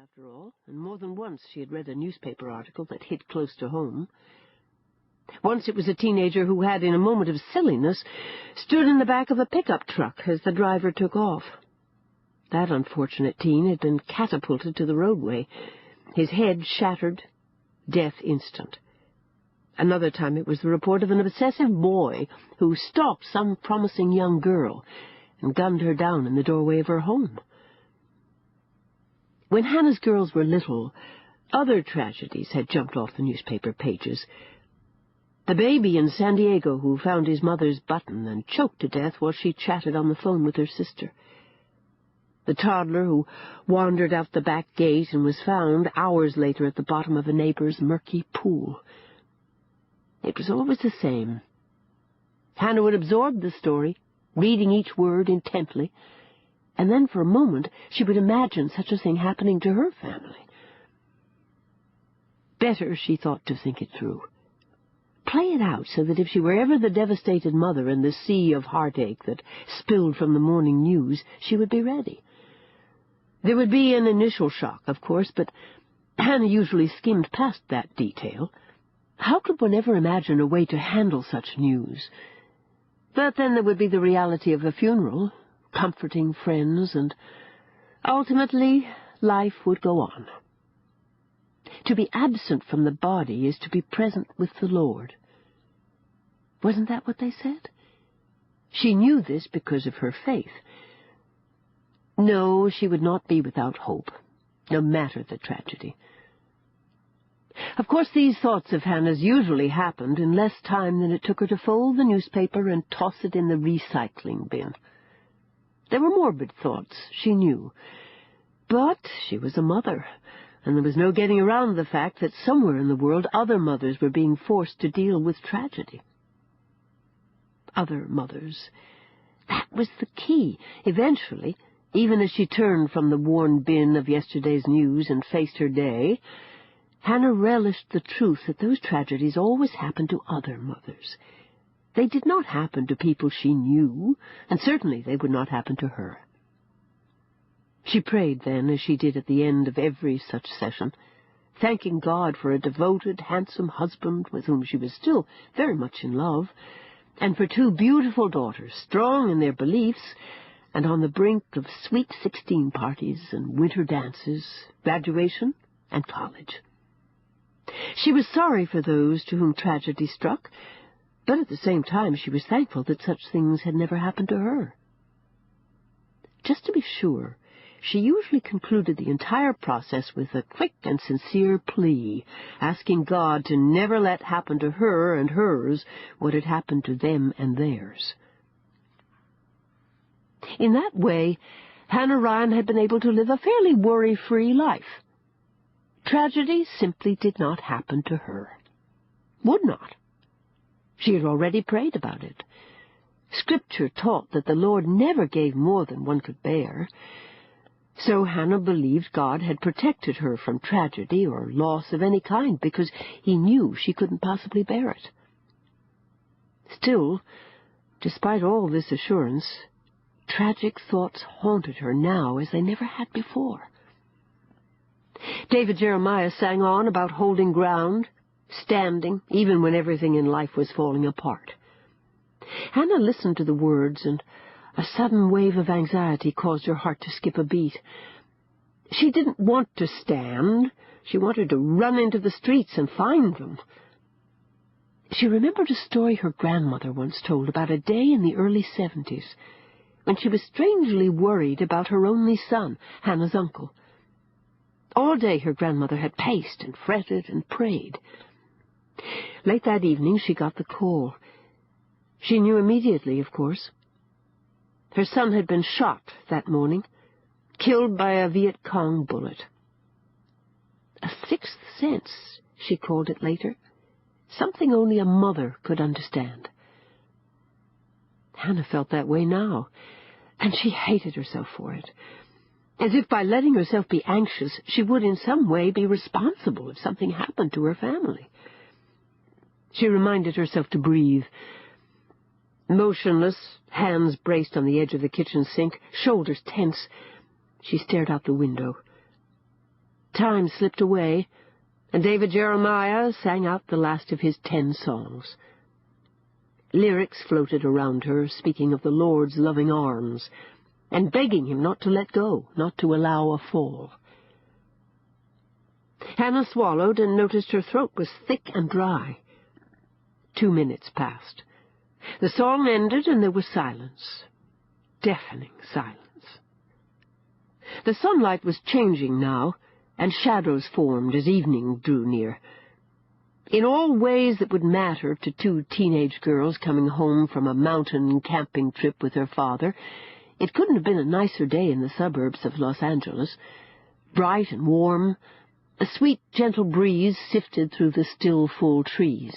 after all, and more than once she had read a newspaper article that hit close to home. Once it was a teenager who had, in a moment of silliness, stood in the back of a pickup truck as the driver took off. That unfortunate teen had been catapulted to the roadway, his head shattered, death instant. Another time it was the report of an obsessive boy who stalked some promising young girl and gunned her down in the doorway of her home. When Hannah's girls were little, other tragedies had jumped off the newspaper pages. The baby in San Diego who found his mother's button and choked to death while she chatted on the phone with her sister. The toddler who wandered out the back gate and was found hours later at the bottom of a neighbor's murky pool. It was always the same. Hannah would absorb the story, reading each word intently, and then for a moment she would imagine such a thing happening to her family. Better, she thought, to think it through. Play it out so that if she were ever the devastated mother in the sea of heartache that spilled from the morning news, she would be ready. There would be an initial shock, of course, but Hannah usually skimmed past that detail. How could one ever imagine a way to handle such news? But then there would be the reality of a funeral, comforting friends, and ultimately life would go on. To be absent from the body is to be present with the Lord. Wasn't that what they said? She knew this because of her faith. No, she would not be without hope, no matter the tragedy. Of course, these thoughts of Hannah's usually happened in less time than it took her to fold the newspaper and toss it in the recycling bin. They were morbid thoughts, she knew. But she was a mother, and there was no getting around the fact that somewhere in the world other mothers were being forced to deal with tragedy. Other mothers. That was the key. Eventually, even as she turned from the worn bin of yesterday's news and faced her day, Hannah relished the truth that those tragedies always happened to other mothers. They did not happen to people she knew, and certainly they would not happen to her. She prayed then, as she did at the end of every such session, thanking God for a devoted, handsome husband with whom she was still very much in love, and for two beautiful daughters, strong in their beliefs, and on the brink of sweet 16 parties and winter dances, graduation, and college. She was sorry for those to whom tragedy struck, but at the same time she was thankful that such things had never happened to her. Just to be sure, she usually concluded the entire process with a quick and sincere plea, asking God to never let happen to her and hers what had happened to them and theirs. In that way, Hannah Ryan had been able to live a fairly worry-free life. Tragedy simply did not happen to her. Would not. She had already prayed about it. Scripture taught that the Lord never gave more than one could bear. So Hannah believed God had protected her from tragedy or loss of any kind because he knew she couldn't possibly bear it. Still, despite all this assurance, tragic thoughts haunted her now as they never had before. David Jeremiah sang on about holding ground, standing, even when everything in life was falling apart. Hannah listened to the words, and a sudden wave of anxiety caused her heart to skip a beat. She didn't want to stand. She wanted to run into the streets and find them. She remembered a story her grandmother once told about a day in the early 70s, when she was strangely worried about her only son, Hannah's uncle. All day her grandmother had paced and fretted and prayed. Late that evening she got the call. She knew immediately, of course. Her son had been shot that morning, killed by a Viet Cong bullet. A sixth sense, she called it later, something only a mother could understand. Hannah felt that way now, and she hated herself for it, as if by letting herself be anxious she would in some way be responsible if something happened to her family. She reminded herself to breathe. Motionless, hands braced on the edge of the kitchen sink, shoulders tense, she stared out the window. Time slipped away, and David Jeremiah sang out the last of his 10 songs. Lyrics floated around her, speaking of the Lord's loving arms, and begging him not to let go, not to allow a fall. Hannah swallowed and noticed her throat was thick and dry. 2 minutes passed. The song ended, and there was silence. Deafening silence. The sunlight was changing now, and shadows formed as evening drew near. In all ways that would matter to 2 teenage girls coming home from a mountain camping trip with her father, it couldn't have been a nicer day in the suburbs of Los Angeles. Bright and warm, a sweet, gentle breeze sifted through the still, full trees.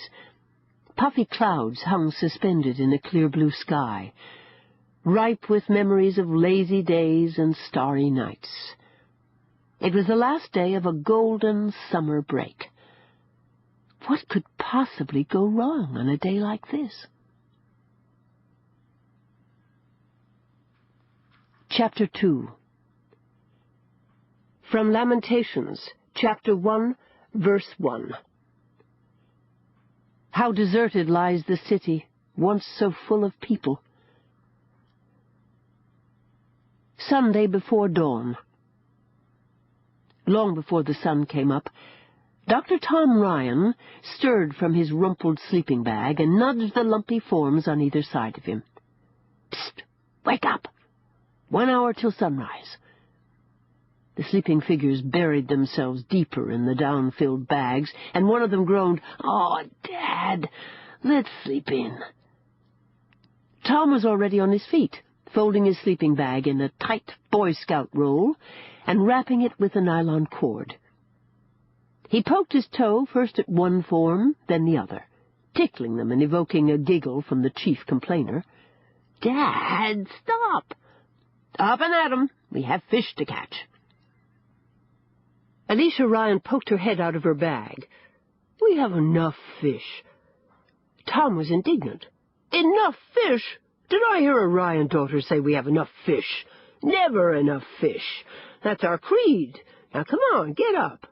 Puffy clouds hung suspended in a clear blue sky, ripe with memories of lazy days and starry nights. It was the last day of a golden summer break. What could possibly go wrong on a day like this? Chapter 2. From Lamentations, Chapter 1, Verse 1. How deserted lies the city, once so full of people. Sunday before dawn. Long before the sun came up, Dr. Tom Ryan stirred from his rumpled sleeping bag and nudged the lumpy forms on either side of him. Psst! Wake up! 1 hour till sunrise. The sleeping figures buried themselves deeper in the down-filled bags, and one of them groaned, "Oh, Dad, let's sleep in." Tom was already on his feet, folding his sleeping bag in a tight Boy Scout roll and wrapping it with a nylon cord. He poked his toe first at one form, then the other, tickling them and evoking a giggle from the chief complainer. "Dad, stop!" "Up and at 'em. We have fish to catch." Alicia Ryan poked her head out of her bag. "We have enough fish." Tom was indignant. "Enough fish? Did I hear a Ryan daughter say we have enough fish? Never enough fish. That's our creed. Now come on, get up."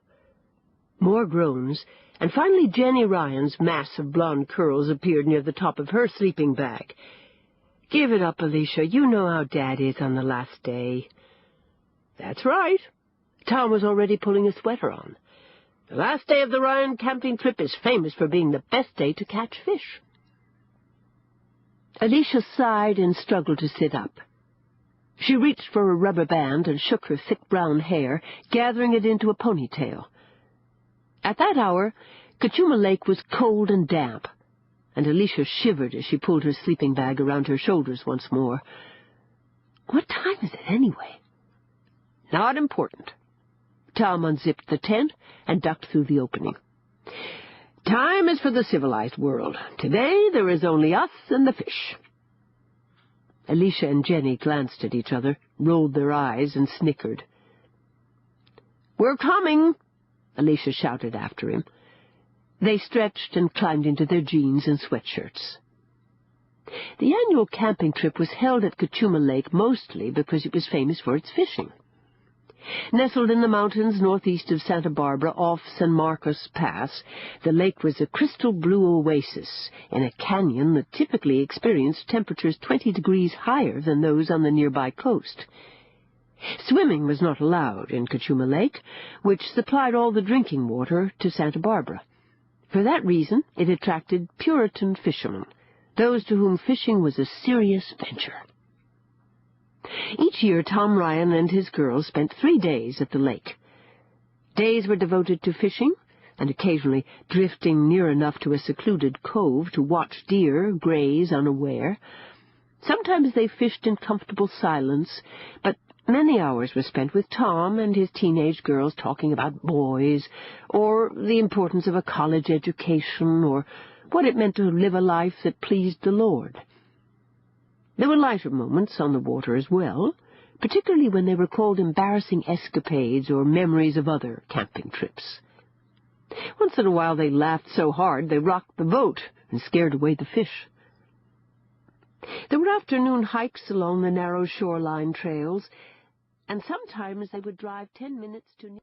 More groans, and finally Jenny Ryan's mass of blonde curls appeared near the top of her sleeping bag. "Give it up, Alicia. You know how Dad is on the last day." "That's right." Tom was already pulling a sweater on. "The last day of the Ryan camping trip is famous for being the best day to catch fish." Alicia sighed and struggled to sit up. She reached for a rubber band and shook her thick brown hair, gathering it into a ponytail. At that hour, Cachuma Lake was cold and damp, and Alicia shivered as she pulled her sleeping bag around her shoulders once more. What time is it, anyway? Not important. Tom unzipped the tent and ducked through the opening. "Time is for the civilized world. Today there is only us and the fish." Alicia and Jenny glanced at each other, rolled their eyes, and snickered. "We're coming!" Alicia shouted after him. They stretched and climbed into their jeans and sweatshirts. The annual camping trip was held at Cachuma Lake mostly because it was famous for its fishing. Nestled in the mountains northeast of Santa Barbara off San Marcos Pass, the lake was a crystal blue oasis in a canyon that typically experienced temperatures 20 degrees higher than those on the nearby coast. Swimming was not allowed in Cachuma Lake, which supplied all the drinking water to Santa Barbara. For that reason, it attracted Puritan fishermen, those to whom fishing was a serious venture. Each year, Tom Ryan and his girls spent 3 days at the lake. Days were devoted to fishing, and occasionally drifting near enough to a secluded cove to watch deer graze unaware. Sometimes they fished in comfortable silence, but many hours were spent with Tom and his teenage girls talking about boys, or the importance of a college education, or what it meant to live a life that pleased the Lord. There were lighter moments on the water as well, particularly when they recalled embarrassing escapades or memories of other camping trips. Once in a while they laughed so hard they rocked the boat and scared away the fish. There were afternoon hikes along the narrow shoreline trails, and sometimes they would drive 10 minutes to